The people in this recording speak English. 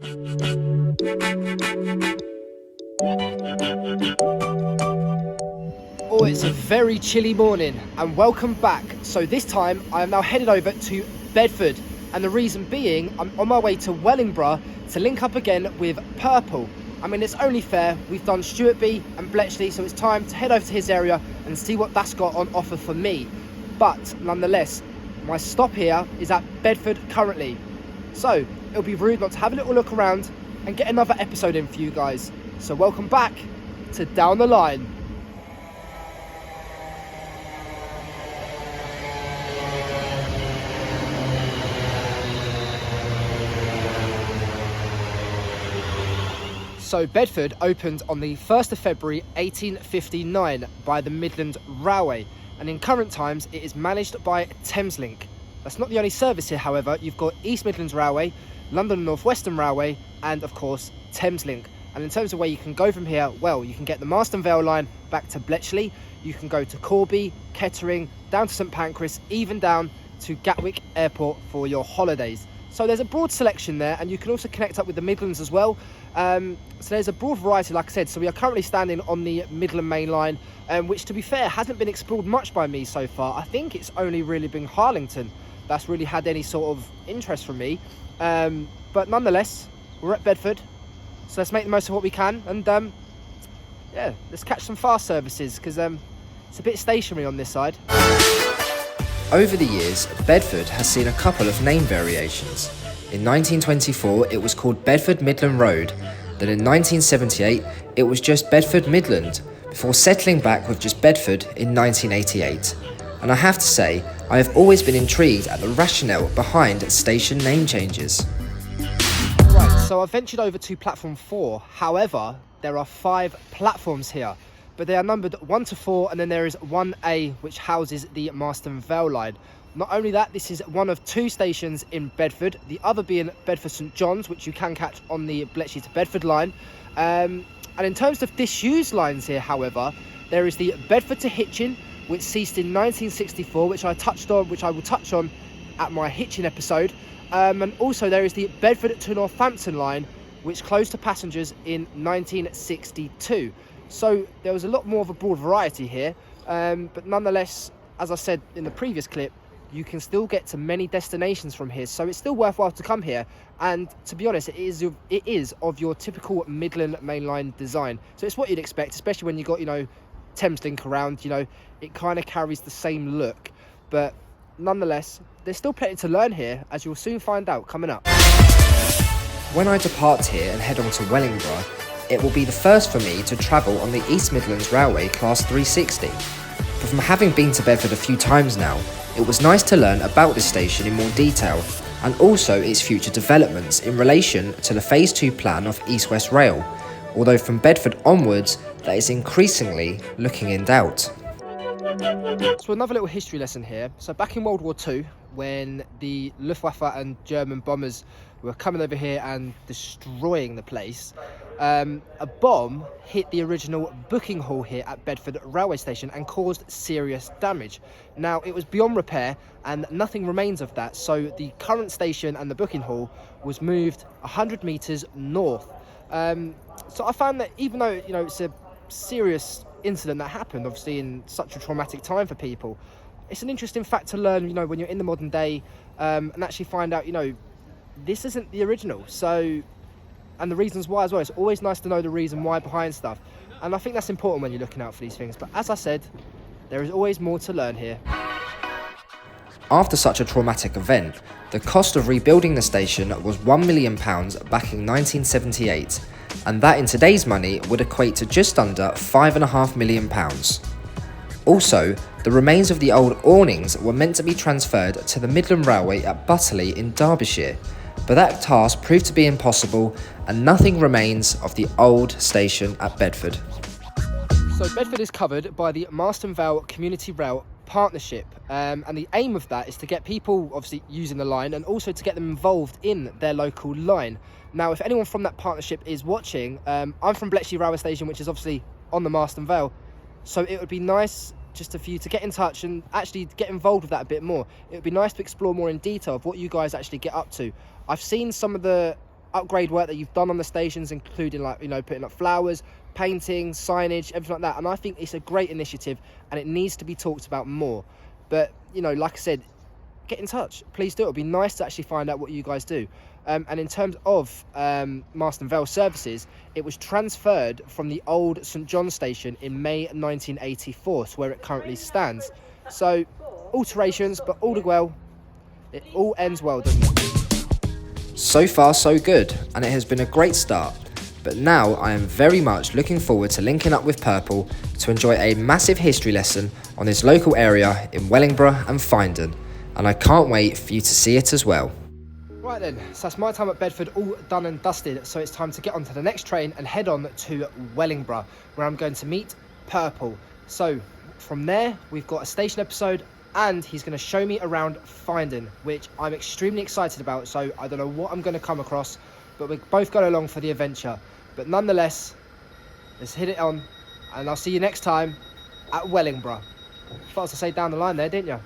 Oh, it's a very chilly morning and welcome back. So this time I am now headed over to Bedford, and the reason being I'm on my way to Wellingborough to link up again with Purple. I mean, it's only fair. We've done Stuartby and Bletchley, so it's time to head over to his area and see what that's got on offer for me. But nonetheless, my stop here is at Bedford currently. So it'll be rude not to have a little look around and get another episode in for you guys. So welcome back to Down the Line. So Bedford opened on the 1st of February 1859 by the Midland Railway, and in current times it is managed by Thameslink. That's not the only service here, however. You've got East Midlands Railway, London North Western Railway, and of course Thameslink. And in terms of where you can go from here, well, you can get the Marston Vale line back to Bletchley, you can go to Corby, Kettering, down to St Pancras, even down to Gatwick Airport for your holidays. So there's a broad selection there, and you can also connect up with the Midlands as well. So there's a broad variety, like I said. So we are currently standing on the Midland main line, which, to be fair, hasn't been explored much by me so far. I think it's only really been Harlington that's really had any sort of interest from me. But nonetheless, we're at Bedford, so let's make the most of what we can, and yeah, let's catch some fast services, because it's a bit stationary on this side. Over the years, Bedford has seen a couple of name variations. In 1924, it was called Bedford Midland Road. Then in 1978, it was just Bedford Midland, before settling back with just Bedford in 1988. And I have to say, I have always been intrigued at the rationale behind station name changes. Right, so I've ventured over to platform 4. However, there are 5 platforms here, but they are numbered 1 to 4, and then there is 1A, which houses the Marston Vale line. Not only that, this is one of 2 stations in Bedford, the other being Bedford St John's, which you can catch on the Bletchley to Bedford line. And in terms of disused lines here, however, there is the Bedford to Hitchin, which ceased in 1964, which I will touch on at my Hitchin episode. And also there is the Bedford to Northampton line, which closed to passengers in 1962. So there was a lot more of a broad variety here, but nonetheless, as I said in the previous clip, you can still get to many destinations from here, so it's still worthwhile to come here. And to be honest, it is of your typical Midland mainline design, so it's what you'd expect, especially when you got, Thameslink around. It kind of carries the same look, but nonetheless, there's still plenty to learn here, as you'll soon find out coming up. When I depart here and head on to Wellingborough, it will be the first for me to travel on the East Midlands Railway Class 360. But from having been to Bedford a few times now, it was nice to learn about this station in more detail, and also its future developments in relation to the Phase 2 plan of East West Rail, although from Bedford onwards, that is increasingly looking in doubt. So another little history lesson here. So back in World War II, when the Luftwaffe and German bombers were coming over here and destroying the place, a bomb hit the original booking hall here at Bedford railway station and caused serious damage. Now, it was beyond repair and nothing remains of that, so the current station and the booking hall was moved 100 metres north. So I found that even though, it's a serious incident that happened, obviously in such a traumatic time for people, it's an interesting fact to learn, when you're in the modern day, and actually find out, this isn't the original. So, and the reasons why as well. It's always nice to know the reason why behind stuff, and I think that's important when you're looking out for these things. But as I said, there is always more to learn here. After such a traumatic event, the cost of rebuilding the station was £1 million back in 1978, and that in today's money would equate to just under £5.5 million. Also, the remains of the old awnings were meant to be transferred to the Midland Railway at Butterley in Derbyshire, but that task proved to be impossible, and nothing remains of the old station at Bedford. So Bedford is covered by the Marston Vale Community Rail Partnership, and the aim of that is to get people obviously using the line and also to get them involved in their local line. Now, if anyone from that partnership is watching, I'm from Bletchley Railway Station, which is obviously on the Marston Vale, so it would be nice just for you to get in touch and actually get involved with that a bit more. It would be nice to explore more in detail of what you guys actually get up to. I've seen some of the upgrade work that you've done on the stations, including like, you know, putting up flowers, painting, signage, everything like that. And I think it's a great initiative and it needs to be talked about more. But, you know, like I said, get in touch, please do. It'll be nice to actually find out what you guys do. And in terms of Marston Vale services, it was transferred from the old St John station in May 1984 to where it currently stands. So alterations, but all the well, it all ends well, doesn't it? So far so good, and it has been a great start. But now I am very much looking forward to linking up with Purple to enjoy a massive history lesson on this local area in Wellingborough and Finedon, and I can't wait for you to see it as well. Right then, so that's my time at Bedford all done and dusted, so it's time to get onto the next train and head on to Wellingborough, where I'm going to meet Purple. So from there, we've got a station episode, and he's going to show me around Finedon, which I'm extremely excited about. So I don't know what I'm going to come across, but we're both going along for the adventure. But nonetheless, let's hit it on, and I'll see you next time at Wellingborough. Thought I was to say down the line there, didn't you?